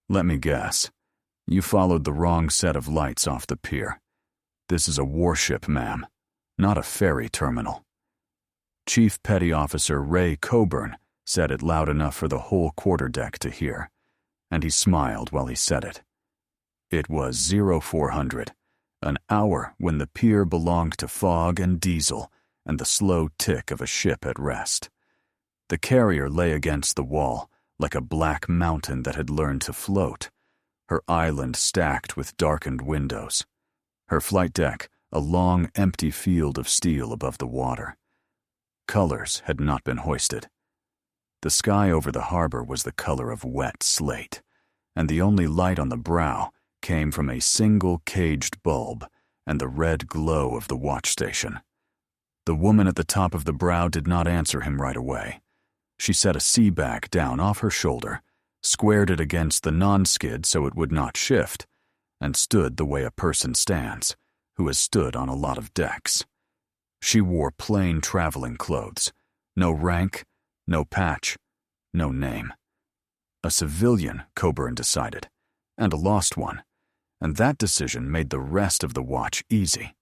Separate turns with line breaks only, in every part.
Let me guess. You followed the wrong set of lights off the pier. This is a warship, ma'am, not a ferry terminal." Chief Petty Officer Ray Coburn said it loud enough for the whole quarterdeck to hear, and he smiled while he said it. It was 0400, an hour when the pier belonged to fog and diesel and the slow tick of a ship at rest. The carrier lay against the wall like a black mountain that had learned to float, her island stacked with darkened windows, her flight deck a long, empty field of steel above the water. Colors had not been hoisted. The sky over the harbor was the color of wet slate, and the only light on the brow came from a single caged bulb and the red glow of the watch station. The woman at the top of the brow did not answer him right away. She set a sea bag down off her shoulder, squared it against the non-skid so it would not shift, and stood the way a person stands, who has stood on a lot of decks. She wore plain traveling clothes, no rank, no patch, no name. A civilian, Coburn decided, and a lost one, and that decision made the rest of the watch easy.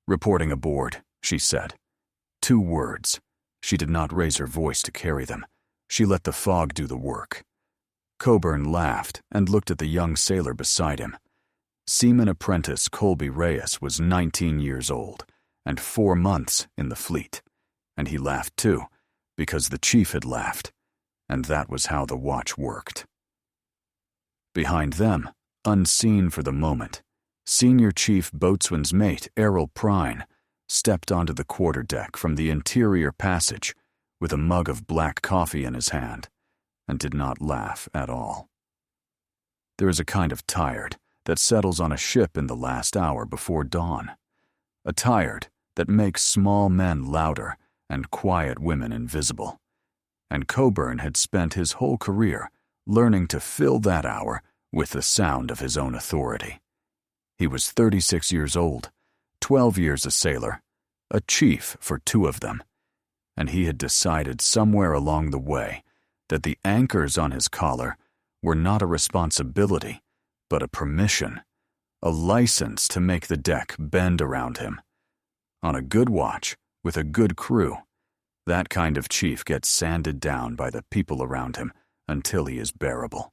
"Reporting aboard," she said. 2 words. She did not raise her voice to carry them. She let the fog do the work. Coburn laughed and looked at the young sailor beside him. Seaman apprentice Colby Reyes was 19 years old and 4 months in the fleet, and he laughed too, because the chief had laughed, and that was how the watch worked. Behind them, unseen for the moment, Senior Chief Boatswain's Mate Errol Prine stepped onto the quarterdeck from the interior passage with a mug of black coffee in his hand, and did not laugh at all. There is a kind of tired that settles on a ship in the last hour before dawn, a tired that makes small men louder and quiet women invisible, and Coburn had spent his whole career learning to fill that hour with the sound of his own authority. He was 36 years old, 12 years a sailor, a chief for 2 of them, and he had decided somewhere along the way that the anchors on his collar were not a responsibility, but a permission, a license to make the deck bend around him. On a good watch, with a good crew, that kind of chief gets sanded down by the people around him until he is bearable.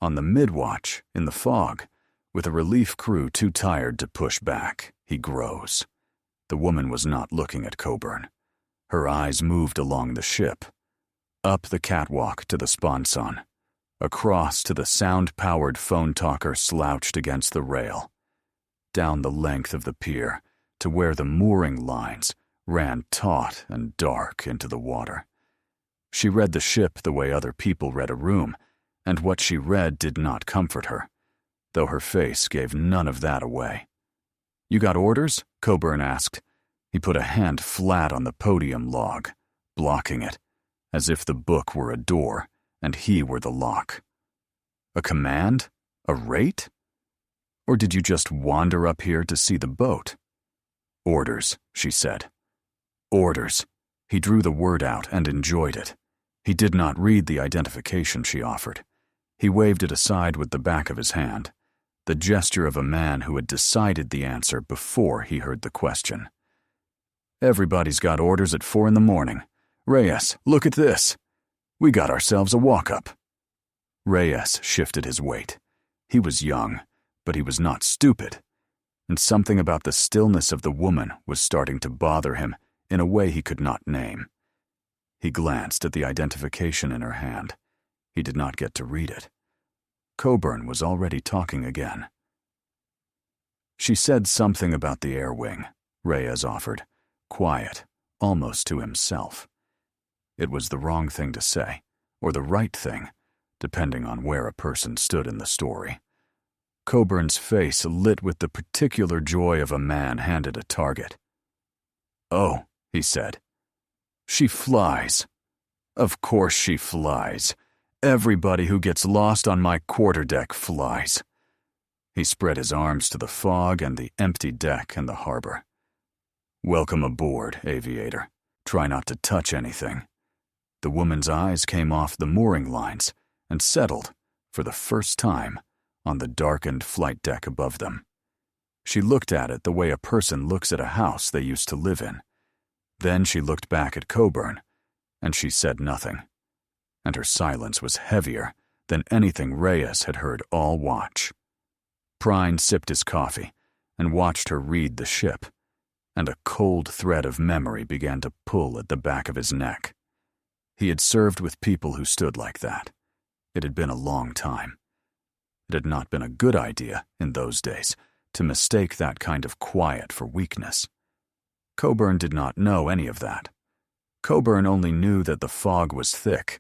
On the mid-watch, in the fog, with a relief crew too tired to push back, he grows. The woman was not looking at Coburn. Her eyes moved along the ship, up the catwalk to the sponson, across to the sound-powered phone talker slouched against the rail, down the length of the pier to where the mooring lines ran taut and dark into the water. She read the ship the way other people read a room, and what she read did not comfort her, though her face gave none of that away. "You got orders?" Coburn asked. He put a hand flat on the podium log, blocking it, as if the book were a door and he were the lock. "A command? A rate? Or did you just wander up here to see the boat?" "Orders," she said. "Orders." He drew the word out and enjoyed it. He did not read the identification she offered. He waved it aside with the back of his hand, the gesture of a man who had decided the answer before he heard the question. "Everybody's got orders at 4 a.m. Reyes, look at this. We got ourselves a walk-up." Reyes shifted his weight. He was young, but he was not stupid, and something about the stillness of the woman was starting to bother him in a way he could not name. He glanced at the identification in her hand. He did not get to read it. Coburn was already talking again. "She said something about the air wing," Reyes offered, quiet, almost to himself. It was the wrong thing to say, or the right thing, depending on where a person stood in the story. Coburn's face lit with the particular joy of a man handed a target. "Oh," he said. "She flies. Of course she flies. Everybody who gets lost on my quarterdeck flies." He spread his arms to the fog and the empty deck and the harbor. "Welcome aboard, aviator. Try not to touch anything." The woman's eyes came off the mooring lines and settled, for the first time, on the darkened flight deck above them. She looked at it the way a person looks at a house they used to live in. Then she looked back at Coburn, and she said nothing. And her silence was heavier than anything Reyes had heard all watch. Prine sipped his coffee and watched her read the ship, and a cold thread of memory began to pull at the back of his neck. He had served with people who stood like that. It had been a long time. It had not been a good idea, in those days, to mistake that kind of quiet for weakness. Coburn did not know any of that. Coburn only knew that the fog was thick,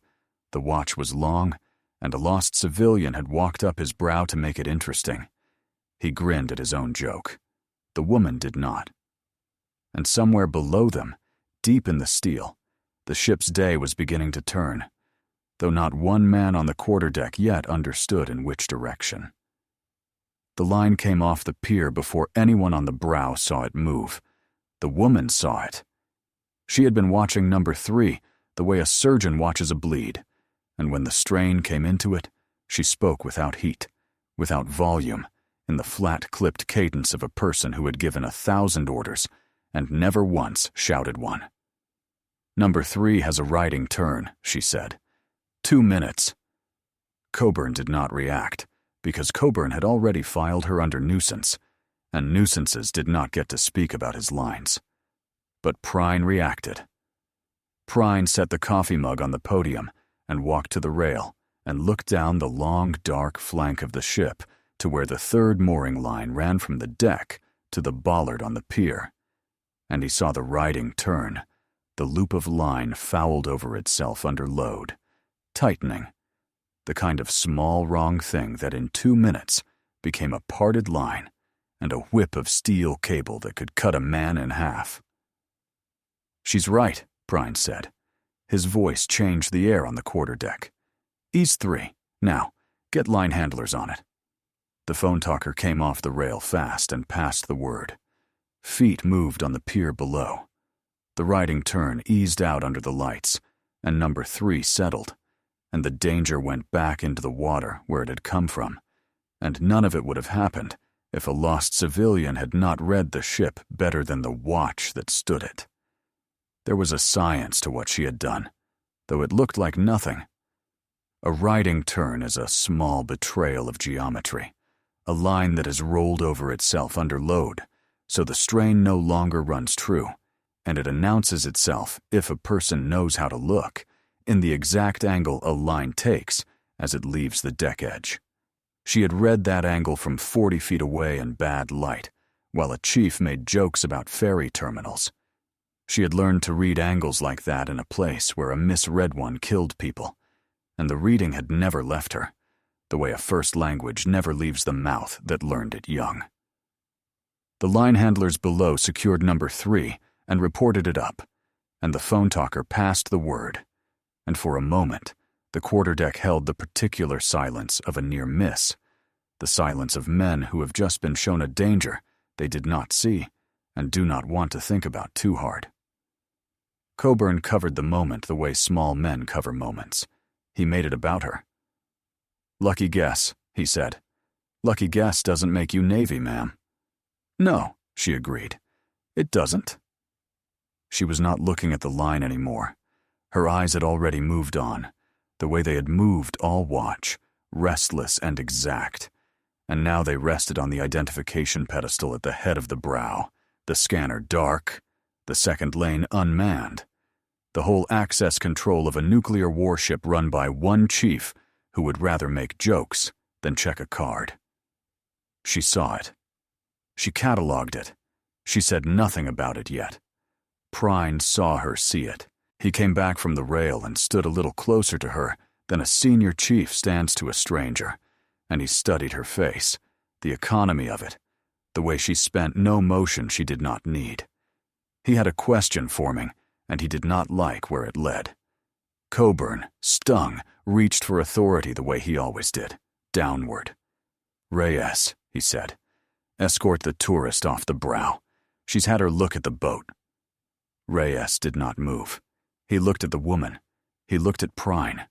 the watch was long, and a lost civilian had walked up his brow to make it interesting. He grinned at his own joke. The woman did not. And somewhere below them, deep in the steel, the ship's day was beginning to turn, though not one man on the quarterdeck yet understood in which direction. The line came off the pier before anyone on the brow saw it move. The woman saw it. She had been watching number 3 the way a surgeon watches a bleed, and when the strain came into it, she spoke without heat, without volume, in the flat-clipped cadence of a person who had given 1,000 orders and never once shouted one. "Number 3 has a riding turn," she said. 2 minutes. Coburn did not react, because Coburn had already filed her under nuisance, and nuisances did not get to speak about his lines. But Prine reacted. Prine set the coffee mug on the podium and walked to the rail and looked down the long, dark flank of the ship to where the 3rd mooring line ran from the deck to the bollard on the pier. And he saw the riding turn, the loop of line fouled over itself under load, tightening, the kind of small wrong thing that in 2 minutes became a parted line and a whip of steel cable that could cut a man in half. "She's right," Prine said. His voice changed the air on the quarterdeck. "Ease 3. Now, get line handlers on it." The phone talker came off the rail fast and passed the word. Feet moved on the pier below. The riding turn eased out under the lights, and number 3 settled, and the danger went back into the water where it had come from, and none of it would have happened if a lost civilian had not read the ship better than the watch that stood it. There was a science to what she had done, though it looked like nothing. A riding turn is a small betrayal of geometry, a line that has rolled over itself under load, so the strain no longer runs true, and it announces itself, if a person knows how to look, in the exact angle a line takes as it leaves the deck edge. She had read that angle from 40 feet away in bad light, while a chief made jokes about ferry terminals. She had learned to read angles like that in a place where a misread one killed people, and the reading had never left her, the way a first language never leaves the mouth that learned it young. The line handlers below secured number 3 and reported it up, and the phone talker passed the word, and for a moment, the quarterdeck held the particular silence of a near miss, the silence of men who have just been shown a danger they did not see and do not want to think about too hard. Coburn covered the moment the way small men cover moments. He made it about her. "Lucky guess," he said. "Lucky guess doesn't make you Navy, ma'am." "No," she agreed. "It doesn't." She was not looking at the line anymore. Her eyes had already moved on, the way they had moved all watch, restless and exact, and now they rested on the identification pedestal at the head of the brow, the scanner dark, the second lane unmanned, the whole access control of a nuclear warship run by one chief who would rather make jokes than check a card. She saw it. She catalogued it. She said nothing about it yet. Prine saw her see it. He came back from the rail and stood a little closer to her than a senior chief stands to a stranger, and he studied her face, the economy of it, the way she spent no motion she did not need. He had a question forming, and he did not like where it led. Coburn, stung, reached for authority the way he always did, downward. "Reyes," he said, "escort the tourist off the brow. She's had her look at the boat." Reyes did not move. He looked at the woman. He looked at Prine.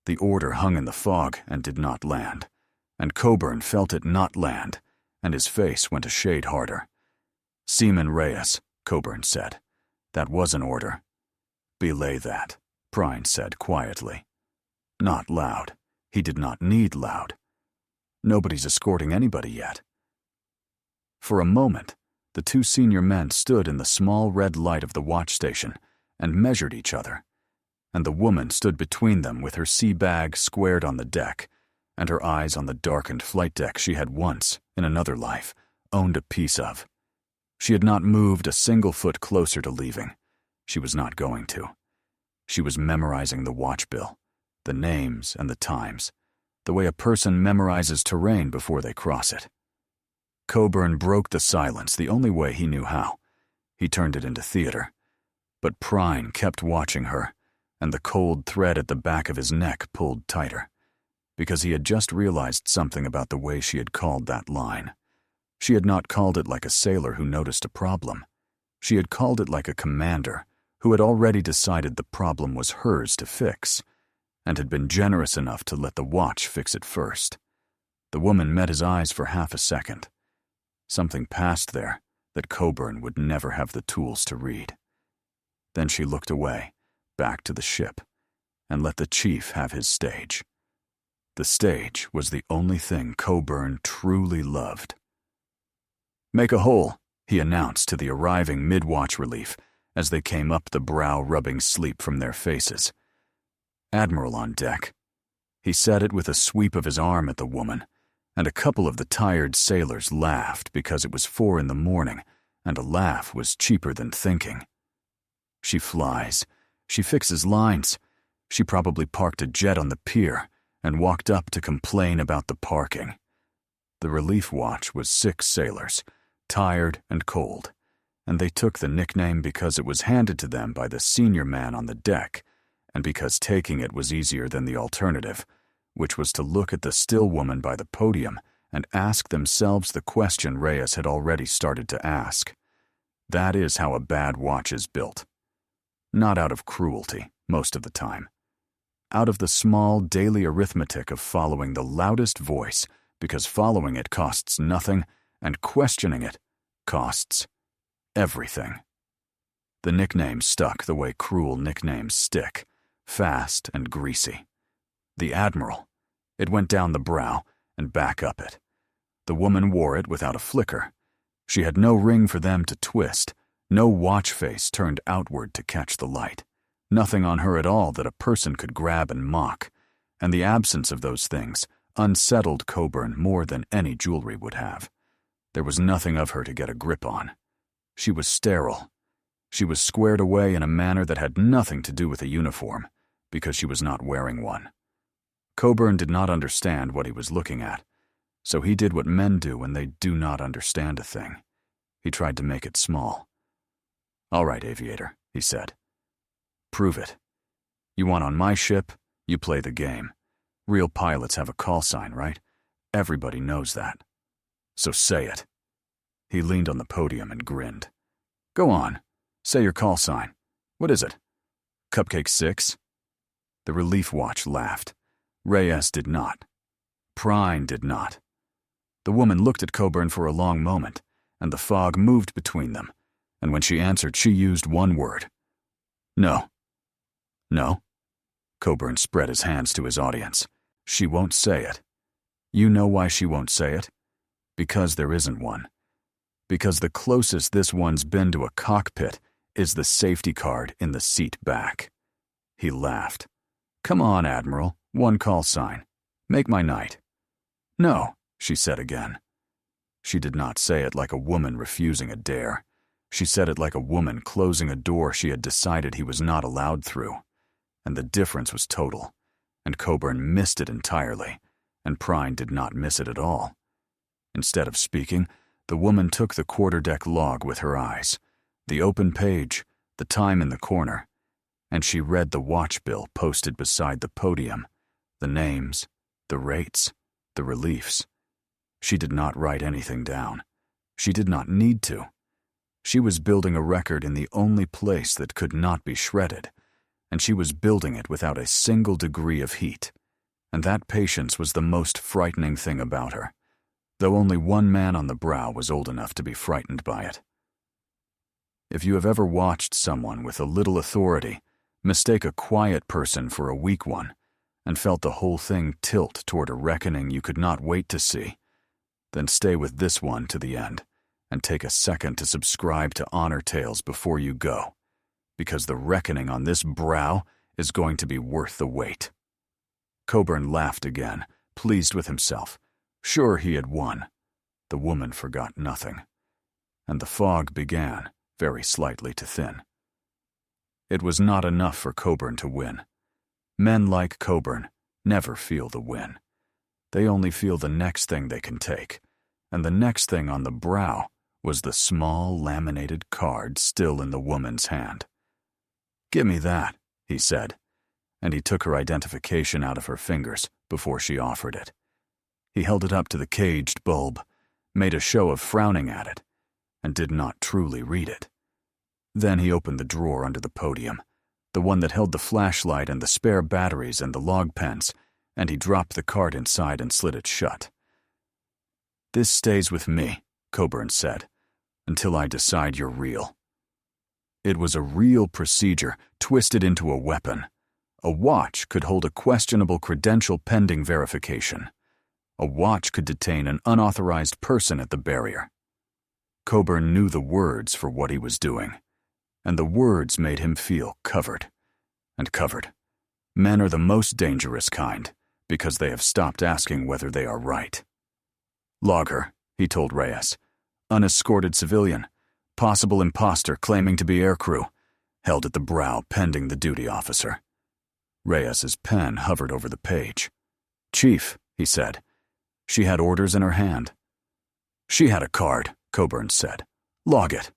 The order hung in the fog and did not land, and Coburn felt it not land, and his face went a shade harder. "Seaman Reyes," Coburn said. "That was an order." "Belay that," Prine said quietly. Not loud. He did not need loud. Nobody's escorting anybody yet. For a moment, the two senior men stood in the small red light of the watch station and measured each other, and the woman stood between them with her sea bag squared on the deck and her eyes on the darkened flight deck she had once, in another life, owned a piece of. She had not moved a single foot closer to leaving. She was not going to. She was memorizing the watch bill, the names and the times, the way a person memorizes terrain before they cross it. Coburn broke the silence the only way he knew how. He turned it into theater. But Prine kept watching her, and the cold thread at the back of his neck pulled tighter, because he had just realized something about the way she had called that line. She had not called it like a sailor who noticed a problem. She had called it like a commander who had already decided the problem was hers to fix, and had been generous enough to let the watch fix it first. The woman met his eyes for half a second. Something passed there that Coburn would never have the tools to read. Then she looked away, back to the ship, and let the chief have his stage. The stage was the only thing Coburn truly loved. "Make a hole," he announced to the arriving mid-watch relief as they came up the brow-rubbing sleep from their faces. "Admiral on deck." He said it with a sweep of his arm at the woman, and a couple of the tired sailors laughed because it was 4 a.m, and a laugh was cheaper than thinking. "She flies. She fixes lines. She probably parked a jet on the pier and walked up to complain about the parking." The relief watch was 6 sailors, tired and cold, and they took the nickname because it was handed to them by the senior man on the deck, and because taking it was easier than the alternative, which was to look at the still woman by the podium and ask themselves the question Reyes had already started to ask. That is how a bad watch is built. Not out of cruelty, most of the time. Out of the small daily arithmetic of following the loudest voice, because following it costs nothing, and questioning it costs everything. The nickname stuck the way cruel nicknames stick, fast and greasy. The Admiral. It went down the brow and back up it. The woman wore it without a flicker. She had no ring for them to twist, no watch face turned outward to catch the light, nothing on her at all that a person could grab and mock, and the absence of those things unsettled Coburn more than any jewelry would have. There was nothing of her to get a grip on. She was sterile. She was squared away in a manner that had nothing to do with a uniform, because she was not wearing one. Coburn did not understand what he was looking at, so he did what men do when they do not understand a thing. He tried to make it small. "All right, aviator," he said. "Prove it. You want on my ship, you play the game. Real pilots have a call sign, right? Everybody knows that. So say it." He leaned on the podium and grinned. "Go on. Say your call sign. What is it? Cupcake 6? The relief watch laughed. Reyes did not. Prine did not. The woman looked at Coburn for a long moment, and the fog moved between them, and when she answered, she used one word. "No." "No?" Coburn spread his hands to his audience. "She won't say it. You know why she won't say it? Because there isn't one. Because the closest this one's been to a cockpit is the safety card in the seat back." He laughed. "Come on, Admiral, one call sign. Make my night." "No," she said again. She did not say it like a woman refusing a dare. She said it like a woman closing a door she had decided he was not allowed through. And the difference was total, and Coburn missed it entirely, and Prine did not miss it at all. Instead of speaking, the woman took the quarterdeck log with her eyes, the open page, the time in the corner, and she read the watch bill posted beside the podium, the names, the rates, the reliefs. She did not write anything down. She did not need to. She was building a record in the only place that could not be shredded, and she was building it without a single degree of heat. And that patience was the most frightening thing about her, though only one man on the brow was old enough to be frightened by it. If you have ever watched someone with a little authority mistake a quiet person for a weak one, and felt the whole thing tilt toward a reckoning you could not wait to see, then stay with this one to the end, and take a second to subscribe to Honor Tales before you go, because the reckoning on this brow is going to be worth the wait. Coburn laughed again, pleased with himself. Sure he had won. The woman forgot nothing. And the fog began, very slightly, to thin. It was not enough for Coburn to win. Men like Coburn never feel the win. They only feel the next thing they can take, and the next thing on the brow was the small laminated card still in the woman's hand. "Give me that," he said, and he took her identification out of her fingers before she offered it. He held it up to the caged bulb, made a show of frowning at it, and did not truly read it. Then he opened the drawer under the podium, the one that held the flashlight and the spare batteries and the log pens, and he dropped the card inside and slid it shut. "This stays with me," Coburn said, "until I decide you're real." It was a real procedure twisted into a weapon. A watch could hold a questionable credential pending verification. A watch could detain an unauthorized person at the barrier. Coburn knew the words for what he was doing, and the words made him feel covered. And covered. Men are the most dangerous kind, because they have stopped asking whether they are right. "Log her," he told Reyes. "Unescorted civilian. Possible imposter claiming to be aircrew. Held at the brow pending the duty officer." Reyes's pen hovered over the page. "Chief," he said. She had orders in her hand. "She had a card," Coburn said. "Log it."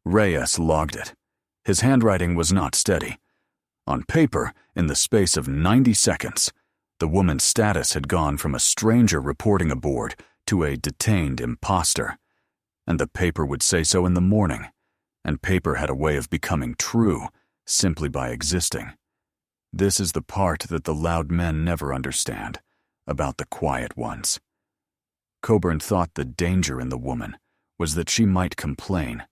Reyes logged it. His handwriting was not steady. On paper, in the space of 90 seconds, the woman's status had gone from a stranger reporting aboard to a detained imposter. And the paper would say so in the morning, and paper had a way of becoming true simply by existing. This is the part that the loud men never understand, about the quiet ones. Coburn thought the danger in the woman was that she might complain,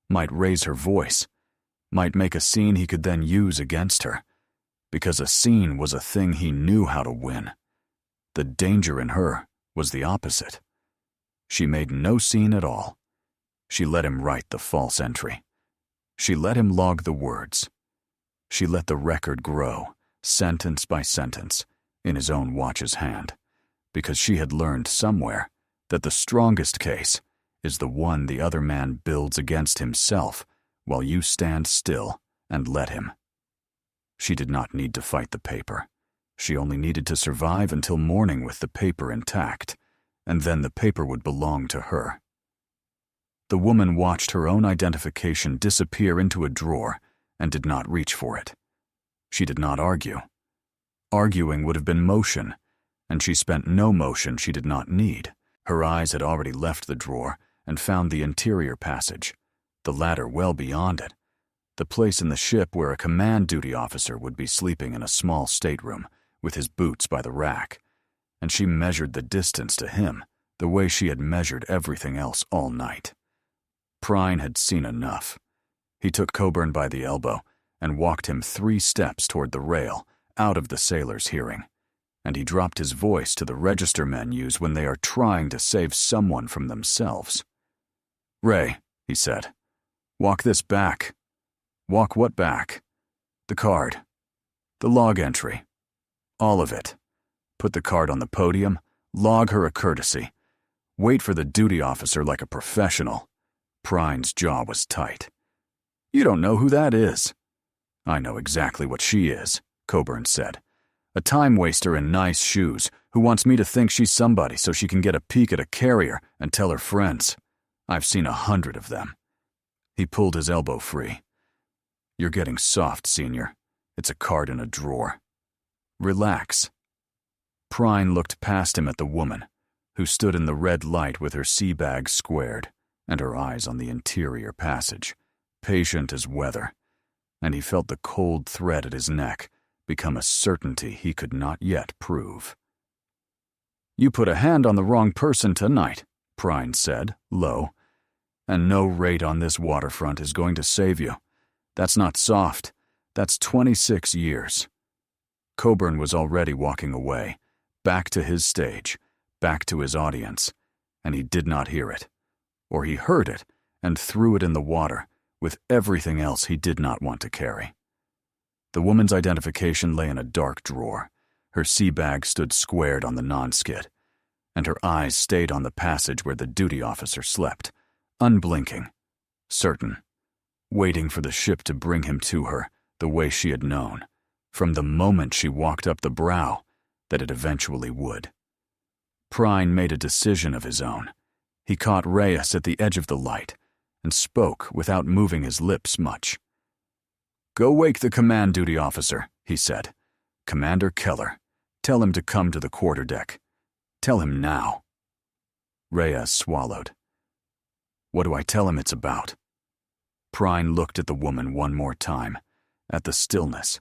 might raise her voice, might make a scene he could then use against her, because a scene was a thing he knew how to win. The danger in her was the opposite. She made no scene at all. She let him write the false entry. She let him log the words. She let the record grow, sentence by sentence, in his own watch's hand, because she had learned somewhere that the strongest case is the one the other man builds against himself while you stand still and let him. She did not need to fight the paper. She only needed to survive until morning with the paper intact, and then the paper would belong to her. The woman watched her own identification disappear into a drawer and did not reach for it. She did not argue. Arguing would have been motion, and she spent no motion she did not need. Her eyes had already left the drawer and found the interior passage, the ladder well beyond it, the place in the ship where a command duty officer would be sleeping in a small stateroom with his boots by the rack, and she measured the distance to him the way she had measured everything else all night. Prine had seen enough. He took Coburn by the elbow and walked him 3 steps toward the rail, out of the sailor's hearing, and he dropped his voice to the register men use when they are trying to save someone from themselves. "Ray," he said, "walk this back." "Walk what back?" "The card. The log entry. All of it. Put the card on the podium, log her a courtesy. Wait for the duty officer like a professional." Prine's jaw was tight. "You don't know who that is." "I know exactly what she is," Coburn said. "A time-waster in nice shoes who wants me to think she's somebody so she can get a peek at a carrier and tell her friends. I've seen 100 of them." He pulled his elbow free. "You're getting soft, Senior. It's a card in a drawer. Relax." Prine looked past him at the woman, who stood in the red light with her sea bag squared and her eyes on the interior passage, patient as weather, and he felt the cold thread at his neck become a certainty he could not yet prove. "You put a hand on the wrong person tonight," Prine said, low, "and no rate on this waterfront is going to save you. That's not soft. That's 26 years. Coburn was already walking away, back to his stage, back to his audience, and he did not hear it. Or he heard it and threw it in the water with everything else he did not want to carry. The woman's identification lay in a dark drawer. Her sea bag stood squared on the non-skid, and her eyes stayed on the passage where the duty officer slept, unblinking, certain, waiting for the ship to bring him to her the way she had known, from the moment she walked up the brow, that it eventually would. Prine made a decision of his own. He caught Reyes at the edge of the light and spoke without moving his lips much. "Go wake the command duty officer," he said. "Commander Keller. Tell him to come to the quarterdeck. Tell him now." Reyes swallowed. "What do I tell him it's about?" Prine looked at the woman one more time, at the stillness,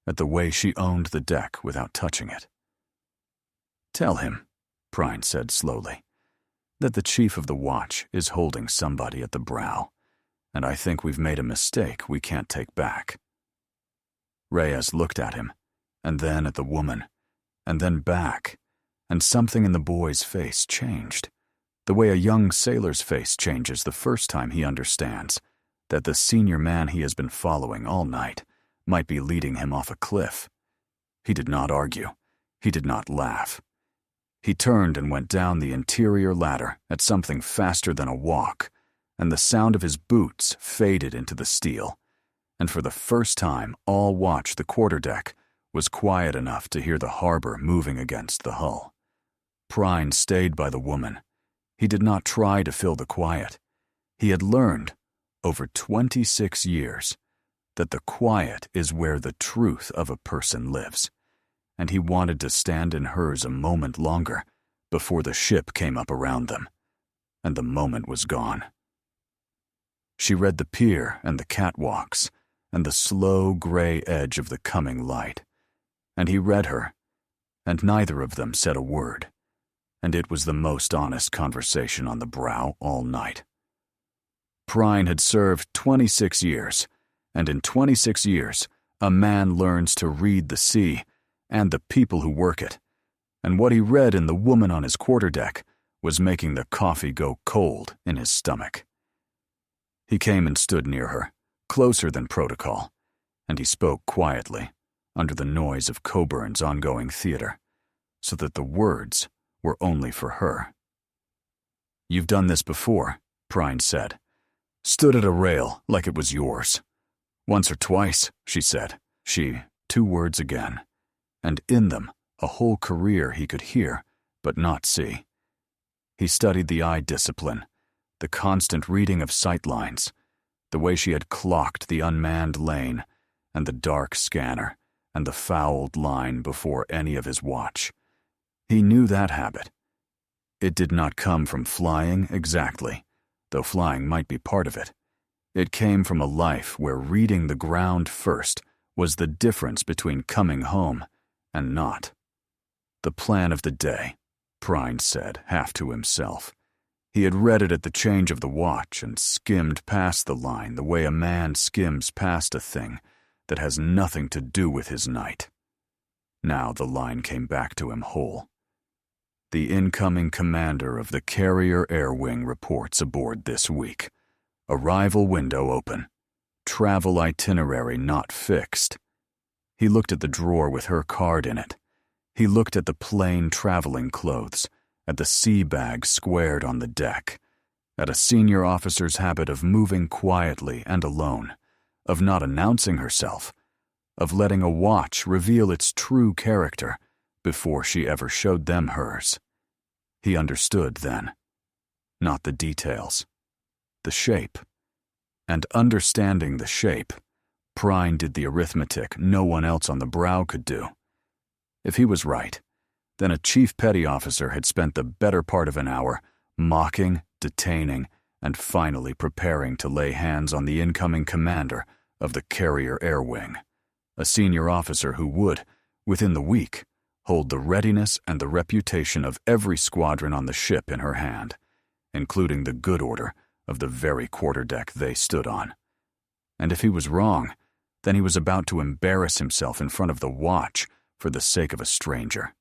at the way she owned the deck without touching it. "Tell him," Prine said slowly, "that the chief of the watch is holding somebody at the brow, and I think we've made a mistake we can't take back." Reyes looked at him, and then at the woman, and then back, and something in the boy's face changed, the way a young sailor's face changes the first time he understands that the senior man he has been following all night might be leading him off a cliff. He did not argue. He did not laugh. He turned and went down the interior ladder at something faster than a walk, and the sound of his boots faded into the steel, and for the first time all watch the quarterdeck was quiet enough to hear the harbor moving against the hull. Prine stayed by the woman. He did not try to fill the quiet. He had learned, over 26 years, that the quiet is where the truth of a person lives, and he wanted to stand in hers a moment longer before the ship came up around them, and the moment was gone. She read the pier and the catwalks and the slow gray edge of the coming light, and he read her, and neither of them said a word, and it was the most honest conversation on the brow all night. Prine had served 26 years, and in 26 years, a man learns to read the sea and the people who work it, and what he read in the woman on his quarterdeck was making the coffee go cold in his stomach. He came and stood near her, closer than protocol, and he spoke quietly, under the noise of Coburn's ongoing theater, so that the words were only for her. "You've done this before," Prine said. "Stood at a rail like it was yours. Once or twice," she said. Two words again, and in them a whole career he could hear but not see. He studied the eye discipline, the constant reading of sightlines, the way she had clocked the unmanned lane and the dark scanner and the fouled line before any of his watch. He knew that habit. It did not come from flying exactly, though flying might be part of it. It came from a life where reading the ground first was the difference between coming home and not. The plan of the day, Prine said, half to himself. He had read it at the change of the watch and skimmed past the line the way a man skims past a thing that has nothing to do with his night. Now the line came back to him whole. The incoming commander of the carrier air wing reports aboard this week. Arrival window open. Travel itinerary not fixed. He looked at the drawer with her card in it. He looked at the plain traveling clothes, at the sea bag squared on the deck, at a senior officer's habit of moving quietly and alone, of not announcing herself, of letting a watch reveal its true character before she ever showed them hers. He understood then. Not the details. The shape. And understanding the shape, Prine did the arithmetic no one else on the brow could do. If he was right, then a chief petty officer had spent the better part of an hour mocking, detaining, and finally preparing to lay hands on the incoming commander of the Carrier Air Wing, a senior officer who would, within the week, hold the readiness and the reputation of every squadron on the ship in her hand, including the good order of the very quarterdeck they stood on. And if he was wrong, then he was about to embarrass himself in front of the watch for the sake of a stranger.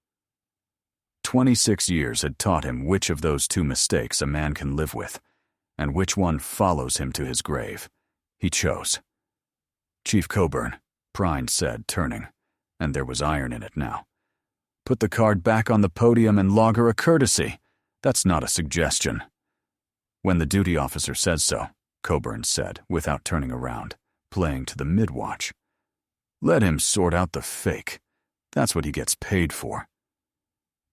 26 years had taught him which of those two mistakes a man can live with, and which one follows him to his grave. He chose. "Chief Coburn," Prine said, turning, and there was iron in it now. "Put the card back on the podium and log her a courtesy. That's not a suggestion." "When the duty officer says so," Coburn said, without turning around, playing to the mid-watch. "Let him sort out the fake. That's what he gets paid for."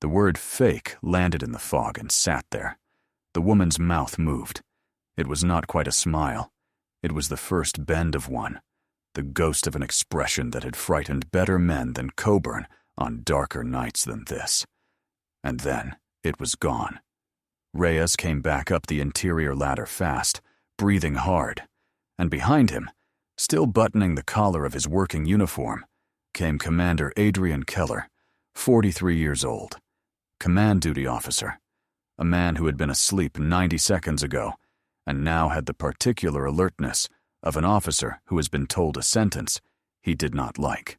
The word fake landed in the fog and sat there. The woman's mouth moved. It was not quite a smile. It was the first bend of one, the ghost of an expression that had frightened better men than Coburn on darker nights than this. And then it was gone. Reyes came back up the interior ladder fast, breathing hard, and behind him, still buttoning the collar of his working uniform, came Commander Adrian Keller, 43 years old, command duty officer, a man who had been asleep 90 seconds ago and now had the particular alertness of an officer who has been told a sentence he did not like.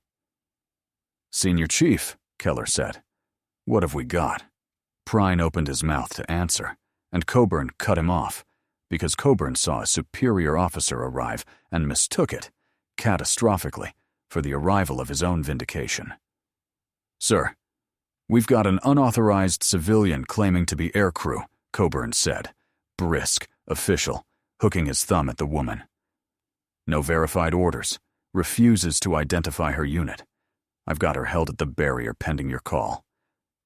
"Senior Chief," Keller said, "what have we got?" Prine opened his mouth to answer, and Coburn cut him off, because Coburn saw a superior officer arrive and mistook it, catastrophically, for the arrival of his own vindication. "Sir, we've got an unauthorized civilian claiming to be aircrew," Coburn said, brisk, official, hooking his thumb at the woman. "No verified orders, refuses to identify her unit. I've got her held at the barrier pending your call.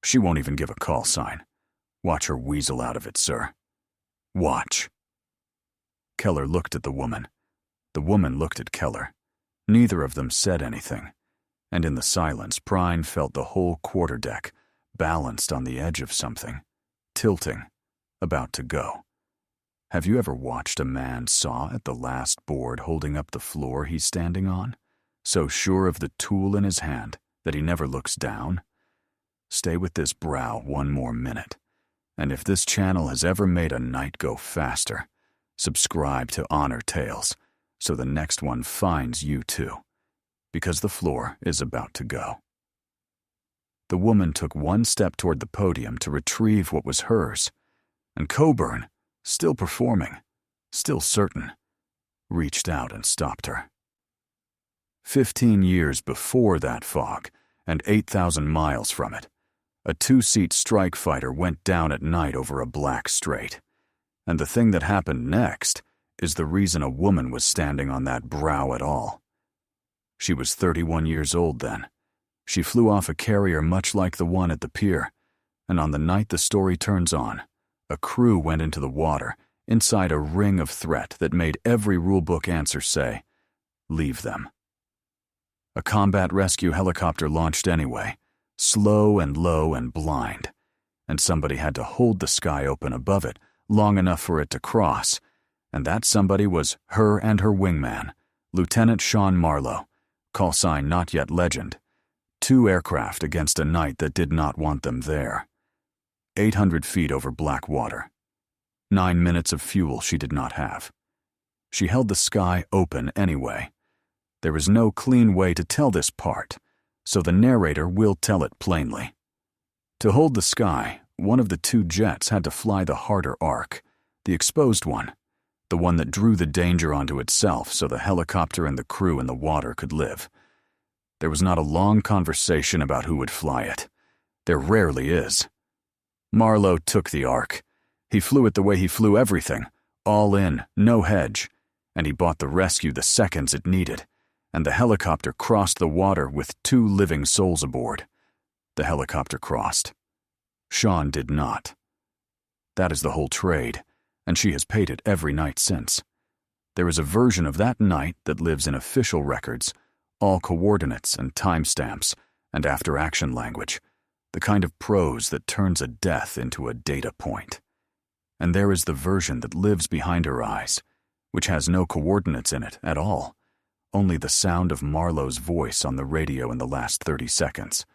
She won't even give a call sign. Watch her weasel out of it, sir. Watch." Keller looked at the woman. The woman looked at Keller. Neither of them said anything, and in the silence Prine felt the whole quarterdeck balanced on the edge of something, tilting, about to go. Have you ever watched a man saw at the last board holding up the floor he's standing on, so sure of the tool in his hand that he never looks down? Stay with this brow one more minute, and if this channel has ever made a night go faster, subscribe to Honor Tales so the next one finds you too, because the floor is about to go. The woman took one step toward the podium to retrieve what was hers, and Coburn, still performing, still certain, reached out and stopped her. 15 years before that fog, and 8,000 miles from it, a two-seat strike fighter went down at night over a black strait. And the thing that happened next is the reason a woman was standing on that brow at all. She was 31 years old then. She flew off a carrier much like the one at the pier, and on the night the story turns on, a crew went into the water inside a ring of threat that made every rulebook answer say, "Leave them." A combat rescue helicopter launched anyway, slow and low and blind, and somebody had to hold the sky open above it long enough for it to cross, and that somebody was her and her wingman, Lieutenant Sean Marlowe, call sign not yet legend, 2 aircraft against a night that did not want them there. 800 feet over black water. 9 minutes of fuel she did not have. She held the sky open anyway. There is no clean way to tell this part, so the narrator will tell it plainly. To hold the sky, one of the 2 jets had to fly the harder arc, the exposed one, the one that drew the danger onto itself so the helicopter and the crew in the water could live. There was not a long conversation about who would fly it. There rarely is. Marlowe took the arc. He flew it the way he flew everything, all in, no hedge, and he bought the rescue the seconds it needed, and the helicopter crossed the water with 2 living souls aboard. The helicopter crossed. Sean did not. That is the whole trade, and she has paid it every night since. There is a version of that night that lives in official records, all coordinates and timestamps and after-action language, the kind of prose that turns a death into a data point. And there is the version that lives behind her eyes, which has no coordinates in it at all, only the sound of Marlowe's voice on the radio in the last 30 seconds.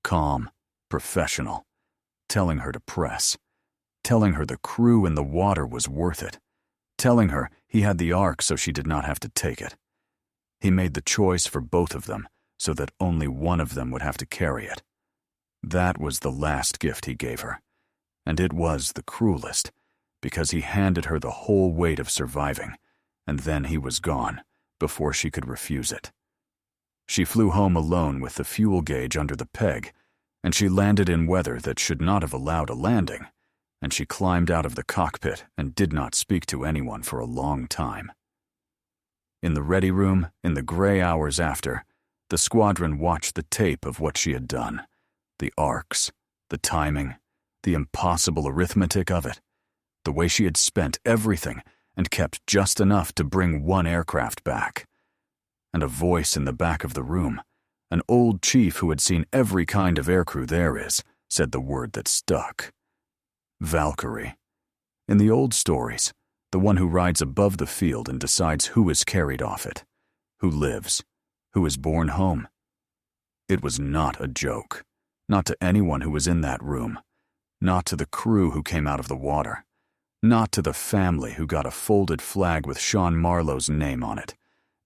Calm, professional, telling her to press, telling her the crew in the water was worth it, telling her he had the Ark so she did not have to take it. He made the choice for both of them so that only one of them would have to carry it. That was the last gift he gave her, and it was the cruelest, because he handed her the whole weight of surviving, and then he was gone before she could refuse it. She flew home alone with the fuel gauge under the peg, and she landed in weather that should not have allowed a landing, and she climbed out of the cockpit and did not speak to anyone for a long time. In the ready room, in the gray hours after, the squadron watched the tape of what she had done, the arcs, the timing, the impossible arithmetic of it, the way she had spent everything and kept just enough to bring one aircraft back. And a voice in the back of the room, an old chief who had seen every kind of aircrew there is, said the word that stuck. Valkyrie. In the old stories, the one who rides above the field and decides who is carried off it, who lives, who is borne home. It was not a joke, not to anyone who was in that room, not to the crew who came out of the water, not to the family who got a folded flag with Sean Marlowe's name on it,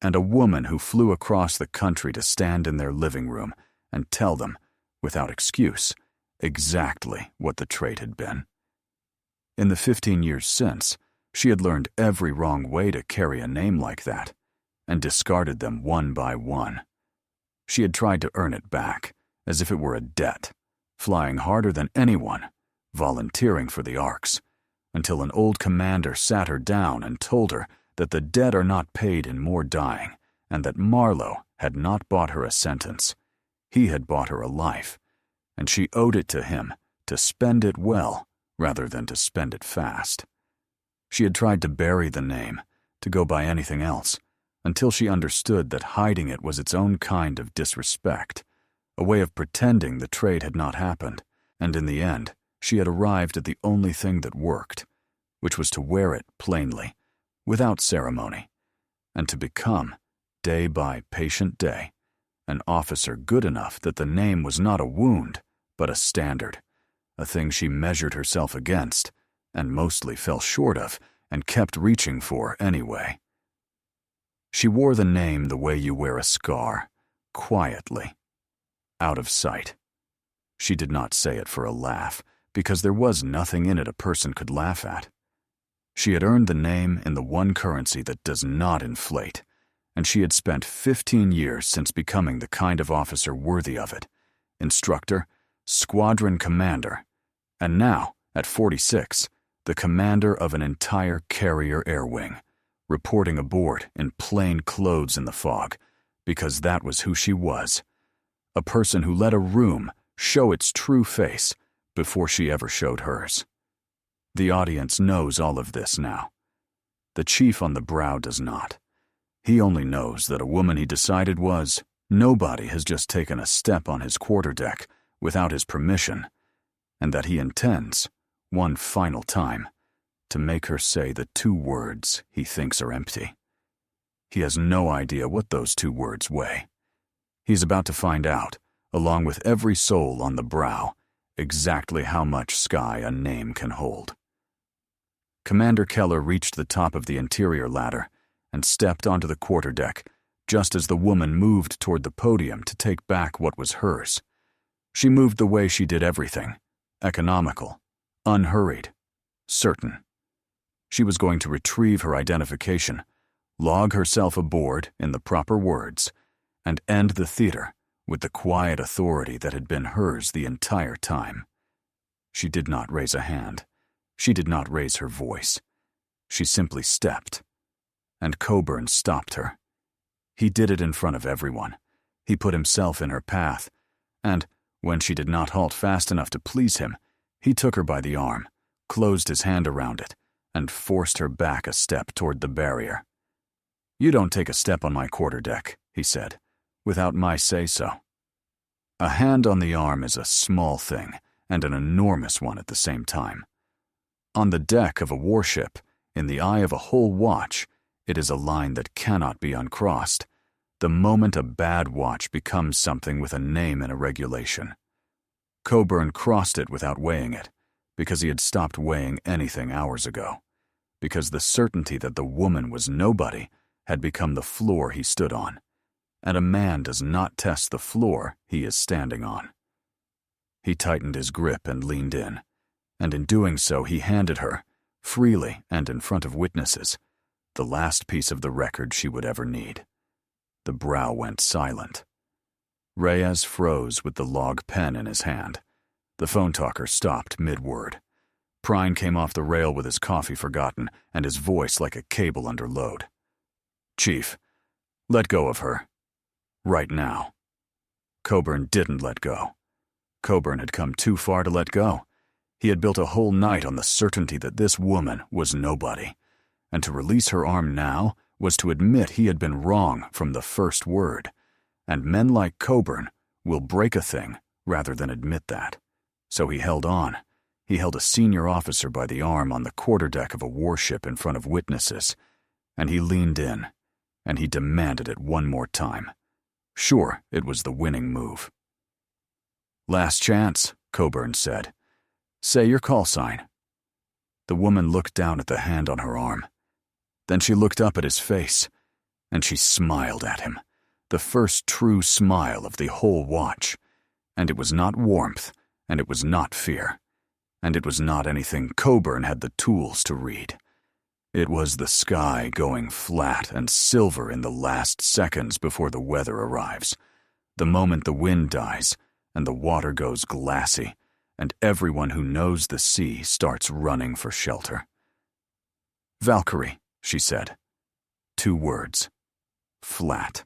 and a woman who flew across the country to stand in their living room and tell them, without excuse, exactly what the trait had been. In the 15 years since, she had learned every wrong way to carry a name like that, and discarded them one by one. She had tried to earn it back, as if it were a debt, flying harder than anyone, volunteering for the arcs, until an old commander sat her down and told her that the dead are not paid in more dying, and that Marlowe had not bought her a sentence. He had bought her a life, and she owed it to him to spend it well rather than to spend it fast. She had tried to bury the name, to go by anything else, until she understood that hiding it was its own kind of disrespect, a way of pretending the trade had not happened, and in the end, she had arrived at the only thing that worked, which was to wear it plainly, without ceremony, and to become, day by patient day, an officer good enough that the name was not a wound, but a standard, a thing she measured herself against, and mostly fell short of, and kept reaching for anyway. She wore the name the way you wear a scar, quietly, out of sight. She did not say it for a laugh, because there was nothing in it a person could laugh at. She had earned the name in the one currency that does not inflate, and she had spent 15 years since becoming the kind of officer worthy of it, instructor, squadron commander, and now, at 46, the commander of an entire carrier air wing, reporting aboard in plain clothes in the fog, because that was who she was, a person who let a room show its true face before she ever showed hers. The audience knows all of this now. The chief on the brow does not. He only knows that a woman he decided was nobody has just taken a step on his quarterdeck without his permission, and that he intends, one final time, to make her say the 2 words he thinks are empty. He has no idea what those 2 words weigh. He's about to find out, along with every soul on the brow, exactly how much sky a name can hold. Commander Keller reached the top of the interior ladder and stepped onto the quarterdeck just as the woman moved toward the podium to take back what was hers. She moved the way she did everything, economical, unhurried, certain. She was going to retrieve her identification, log herself aboard in the proper words, and end the theater with the quiet authority that had been hers the entire time. She did not raise a hand. She did not raise her voice. She simply stepped, and Coburn stopped her. He did it in front of everyone. He put himself in her path, and, when she did not halt fast enough to please him, he took her by the arm, closed his hand around it, and forced her back a step toward the barrier. "You don't take a step on my quarterdeck," he said, "without my say-so." A hand on the arm is a small thing, and an enormous one at the same time. On the deck of a warship, in the eye of a whole watch, it is a line that cannot be uncrossed, The moment a bad watch becomes something with a name and a regulation. Coburn crossed it without weighing it, because he had stopped weighing anything hours ago, because the certainty that the woman was nobody had become the floor he stood on, and a man does not test the floor he is standing on. He tightened his grip and leaned in, and in doing so he handed her, freely and in front of witnesses, the last piece of the record she would ever need. The brow went silent. Reyes froze with the log pen in his hand. The phone talker stopped mid-word. Prine came off the rail with his coffee forgotten and his voice like a cable under load. "Chief, let go of her. Right now." Coburn didn't let go. Coburn had come too far to let go. He had built a whole night on the certainty that this woman was nobody, and to release her arm now was to admit he had been wrong from the first word, and men like Coburn will break a thing rather than admit that. So he held on. He held a senior officer by the arm on the quarterdeck of a warship in front of witnesses, and he leaned in, and he demanded it one more time. Sure, it was the winning move. "Last chance," Coburn said. "Say your call sign." The woman looked down at the hand on her arm. Then she looked up at his face, and she smiled at him, the first true smile of the whole watch. And it was not warmth, and it was not fear, and it was not anything Coburn had the tools to read. It was the sky going flat and silver in the last seconds before the weather arrives, the moment the wind dies and the water goes glassy, and everyone who knows the sea starts running for shelter. "Valkyrie," she said. 2 words. Flat.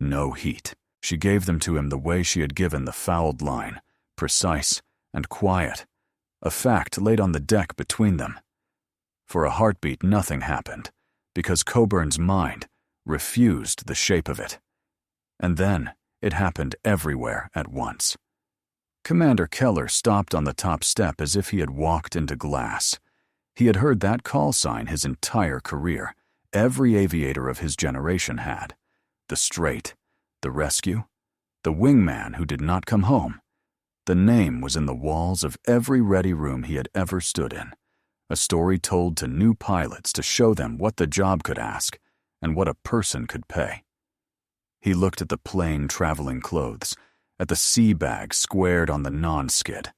No heat. She gave them to him the way she had given the fouled line, precise and quiet, a fact laid on the deck between them. For a heartbeat nothing happened, because Coburn's mind refused the shape of it. And then it happened everywhere at once. Commander Keller stopped on the top step as if he had walked into glass. He had heard that call sign his entire career. Every aviator of his generation had. The straight, the rescue, the wingman who did not come home. The name was in the walls of every ready room he had ever stood in. A story told to new pilots to show them what the job could ask and what a person could pay. He looked at the plain traveling clothes, at the sea bag squared on the non-skid,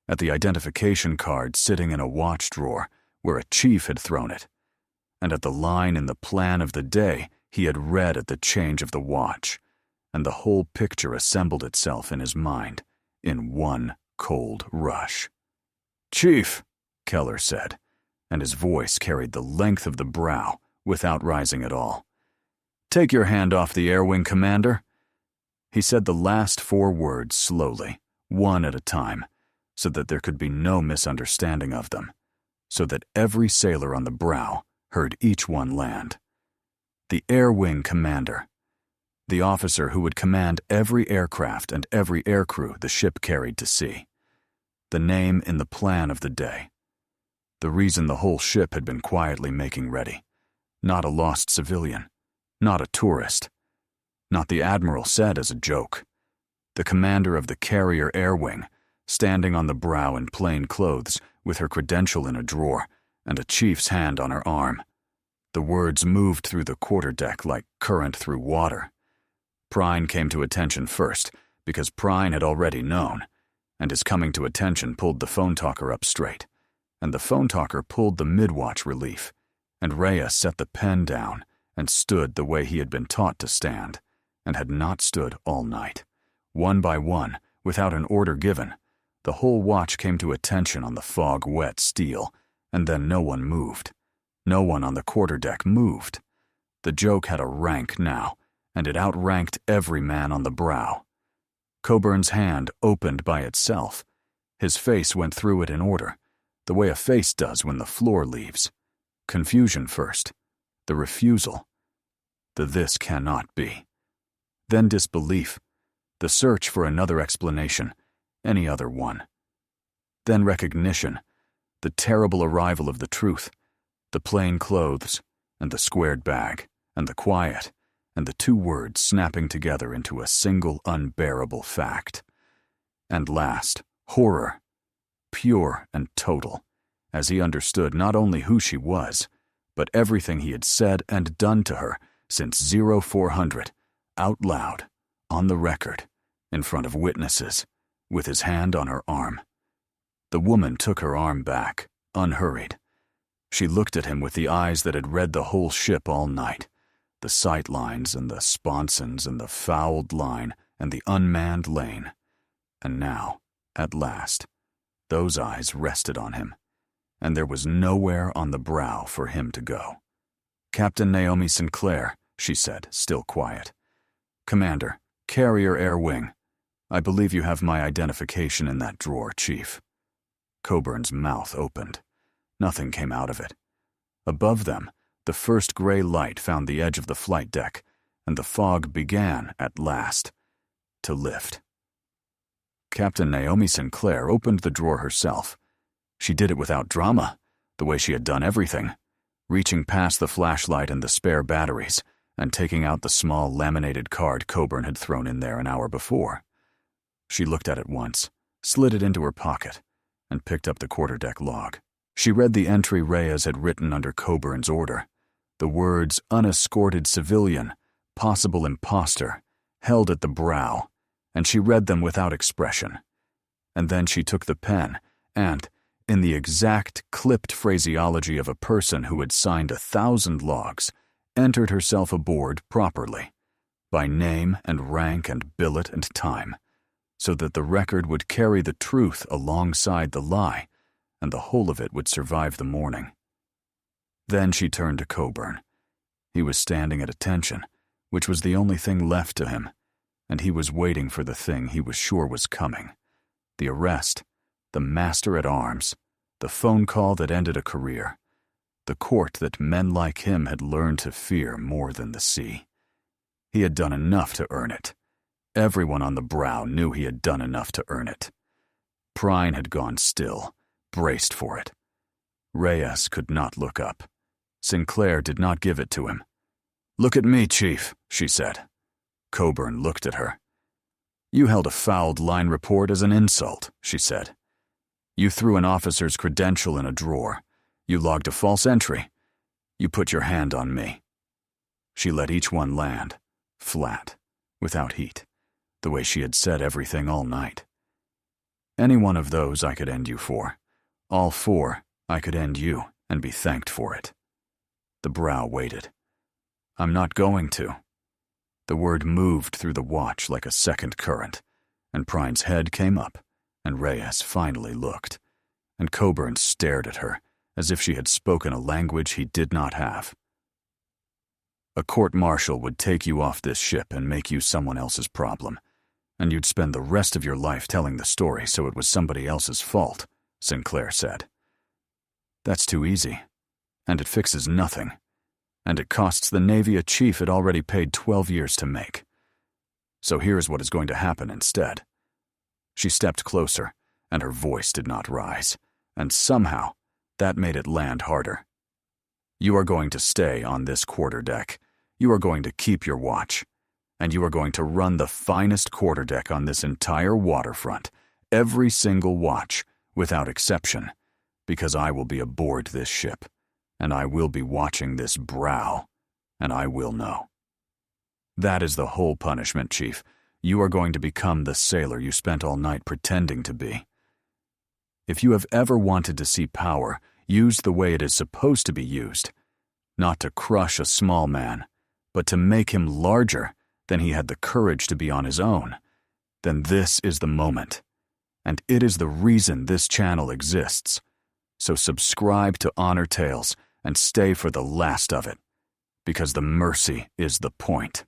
at the identification card sitting in a watch drawer where a chief had thrown it, and at the line in the plan of the day he had read at the change of the watch, and the whole picture assembled itself in his mind in one cold rush. "Chief," Keller said, and his voice carried the length of the brow without rising at all. "Take your hand off the air wing, Commander." He said the last 4 words slowly, one at a time, so that there could be no misunderstanding of them, so that every sailor on the brow heard each one land. The air wing commander, the officer who would command every aircraft and every aircrew the ship carried to sea. The name in the plan of the day. The reason the whole ship had been quietly making ready. Not a lost civilian, not a tourist, not the admiral said as a joke. The commander of the carrier air wing, standing on the brow in plain clothes with her credential in a drawer and a chief's hand on her arm. The words moved through the quarterdeck like current through water. Prine came to attention first, because Prine had already known, and his coming to attention pulled the phone talker up straight, and the phone talker pulled the mid-watch relief, and Rhea set the pen down and stood the way he had been taught to stand, and had not stood all night. One by one, without an order given, the whole watch came to attention on the fog-wet steel, and then no one moved. No one on the quarterdeck moved. The joke had a rank now, and it outranked every man on the brow. Coburn's hand opened by itself. His face went through it in order, the way a face does when the floor leaves. Confusion first, the refusal, the "this cannot be." Then disbelief, the search for another explanation, any other one. Then recognition, the terrible arrival of the truth, the plain clothes, and the squared bag, and the quiet, and the two words snapping together into a single unbearable fact. And last, horror, pure and total, as he understood not only who she was, but everything he had said and done to her since 0400, out loud, on the record, in front of witnesses, with his hand on her arm. The woman took her arm back, unhurried. She looked at him with the eyes that had read the whole ship all night, the sight lines and the sponsons and the fouled line and the unmanned lane. And now, at last, those eyes rested on him, and there was nowhere on the brow for him to go. "Captain Naomi Sinclair," she said, still quiet. "Commander, Carrier Air Wing. I believe you have my identification in that drawer, Chief." Coburn's mouth opened. Nothing came out of it. Above them, the first gray light found the edge of the flight deck, and the fog began, at last, to lift. Captain Naomi Sinclair opened the drawer herself. She did it without drama, the way she had done everything, reaching past the flashlight and the spare batteries, and taking out the small laminated card Coburn had thrown in there an hour before. She looked at it once, slid it into her pocket, and picked up the quarterdeck log. She read the entry Reyes had written under Coburn's order, the words "unescorted civilian," "possible imposter," held at the brow, and she read them without expression. And then she took the pen and, in the exact, clipped phraseology of a person who had signed 1,000 logs, entered herself aboard properly, by name and rank and billet and time, so that the record would carry the truth alongside the lie, and the whole of it would survive the morning. Then she turned to Coburn. He was standing at attention, which was the only thing left to him, and he was waiting for the thing he was sure was coming. The arrest, the master-at-arms, the phone call that ended a career, the court that men like him had learned to fear more than the sea. He had done enough to earn it. Everyone on the brow knew he had done enough to earn it. Prine had gone still, braced for it. Reyes could not look up. Sinclair did not give it to him. "Look at me, Chief," she said. Coburn looked at her. "You held a fouled line report as an insult," she said. "You threw an officer's credential in a drawer. You logged a false entry. You put your hand on me." She let each one land, flat, without heat, the way she had said everything all night. "Any one of those I could end you for. All four, I could end you and be thanked for it." The brow waited. "I'm not going to." The word moved through the watch like a second current, and Prine's head came up, and Reyes finally looked, and Coburn stared at her as if she had spoken a language he did not have. "A court-martial would take you off this ship and make you someone else's problem, and you'd spend the rest of your life telling the story so it was somebody else's fault," Sinclair said. "That's too easy, and it fixes nothing, and it costs the Navy a chief it already paid 12 years to make. So here's what is going to happen instead." She stepped closer, and her voice did not rise, and somehow that made it land harder. "You are going to stay on this quarterdeck. You are going to keep your watch, and you are going to run the finest quarterdeck on this entire waterfront, every single watch, without exception, because I will be aboard this ship, and I will be watching this brow, and I will know. That is the whole punishment, Chief. You are going to become the sailor you spent all night pretending to be. If you have ever wanted to see power used the way it is supposed to be used, not to crush a small man, but to make him larger than he had the courage to be on his own, then this is the moment, and it is the reason this channel exists. So subscribe to Honor Tales and stay for the last of it, because the mercy is the point."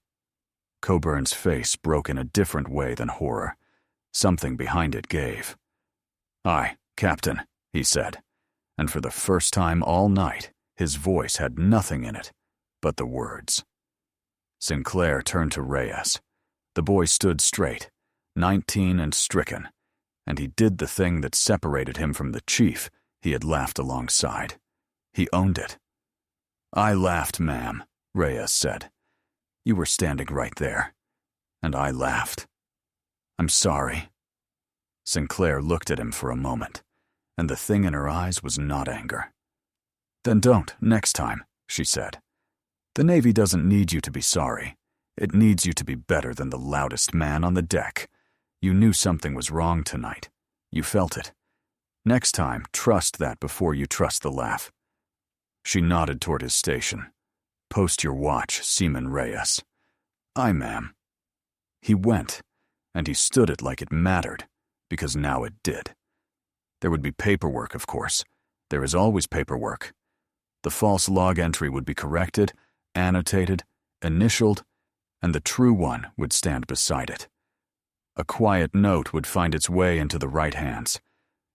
Coburn's face broke in a different way than horror. Something behind it gave. "Aye, Captain," he said, and for the first time all night, his voice had nothing in it but the words. Sinclair turned to Reyes. The boy stood straight, 19 and stricken, and he did the thing that separated him from the chief he had laughed alongside. He owned it. "I laughed, ma'am," Reyes said. You were standing right there. And I laughed. I'm sorry. Sinclair looked at him for a moment, and the thing in her eyes was not anger. Then don't, next time, she said. The Navy doesn't need you to be sorry. It needs you to be better than the loudest man on the deck. You knew something was wrong tonight. You felt it. Next time, trust that before you trust the laugh. She nodded toward his station. Post your watch, Seaman Reyes. Aye, ma'am. He went, and he stood it like it mattered, because now it did. There would be paperwork, of course. There is always paperwork. The false log entry would be corrected, annotated, initialed, and the true one would stand beside it. A quiet note would find its way into the right hands,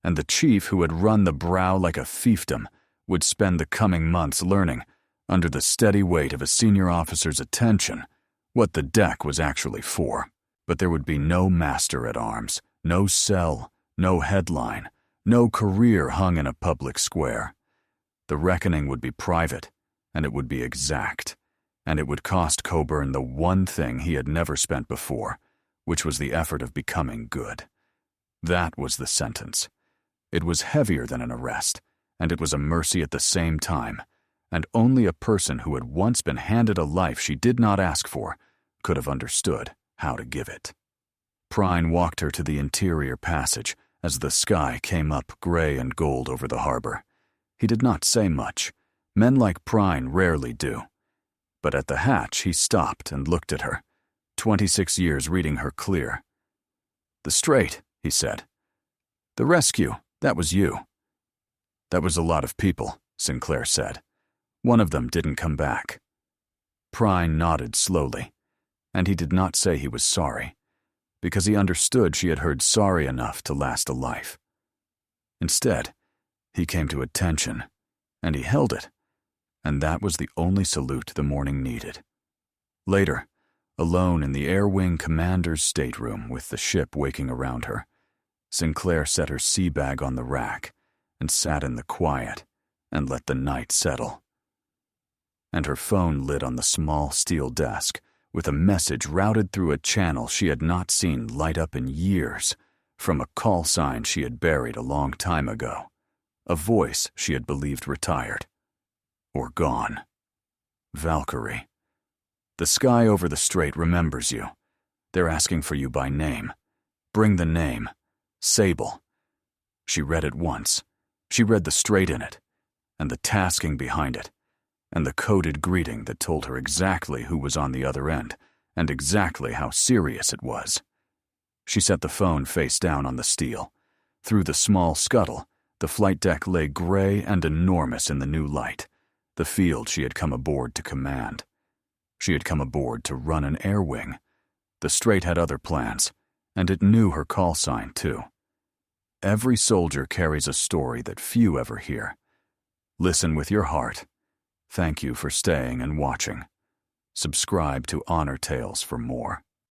and the chief who had run the brow like a fiefdom would spend the coming months learning, under the steady weight of a senior officer's attention, what the deck was actually for. But there would be no master at arms, no cell, no headline, no career hung in a public square. The reckoning would be private, and it would be exact, and it would cost Coburn the one thing he had never spent before, which was the effort of becoming good. That was the sentence. It was heavier than an arrest, and it was a mercy at the same time, and only a person who had once been handed a life she did not ask for could have understood how to give it. Prine walked her to the interior passage as the sky came up gray and gold over the harbor. He did not say much. Men like Prine rarely do. But at the hatch he stopped and looked at her, 26 years reading her clear. The Strait, he said. The rescue, that was you. That was a lot of people, Sinclair said. One of them didn't come back. Prine nodded slowly, and he did not say he was sorry, because he understood she had heard sorry enough to last a life. Instead, he came to attention, and he held it, and that was the only salute the morning needed. Later, alone in the Air Wing commander's stateroom with the ship waking around her, Sinclair set her sea bag on the rack and sat in the quiet and let the night settle. And her phone lit on the small steel desk with a message routed through a channel she had not seen light up in years, from a call sign she had buried a long time ago, a voice she had believed retired or gone. Valkyrie. The sky over the strait remembers you. They're asking for you by name. Bring the name. Sable. She read it once. She read the strait in it, and the tasking behind it, and the coded greeting that told her exactly who was on the other end, and exactly how serious it was. She set the phone face down on the steel. Through the small scuttle, the flight deck lay gray and enormous in the new light, the field she had come aboard to command. She had come aboard to run an air wing. The strait had other plans, and it knew her call sign, too. Every soldier carries a story that few ever hear. Listen with your heart. Thank you for staying and watching. Subscribe to Honor Tales for more.